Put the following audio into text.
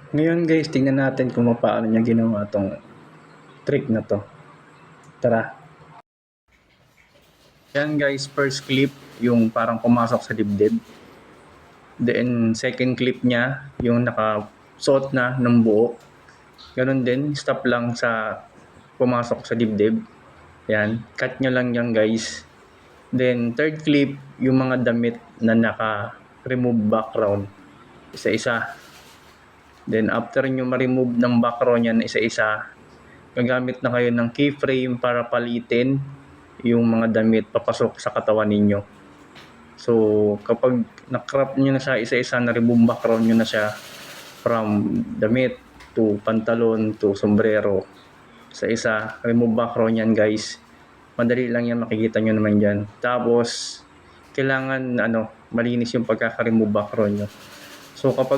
Ngayon guys, tingnan natin kung paano niya ginawa tong trick na to. Tara. Yan guys, first clip, yung parang pumasok sa dibdib. Then second clip niya, yung nakasuot na ng buo. Ganun din, stop lang sa pumasok sa dibdib. Yan, cut nyo lang yan guys. Then third clip, yung mga damit na naka-remove background. Isa-isa. Then after nyo ma-remove ng background yan isa-isa, gagamit na kayo ng keyframe para palitin yung mga damit papasok sa katawan ninyo. So kapag na-crop nyo na siya isa-isa, na-remove background nyo na siya from damit to pantalon to sombrero, sa isa remove background yan guys. Madali lang yan, makikita nyo naman dyan. Tapos kailangan malinis yung pagkaka-remove background nyo. So kapag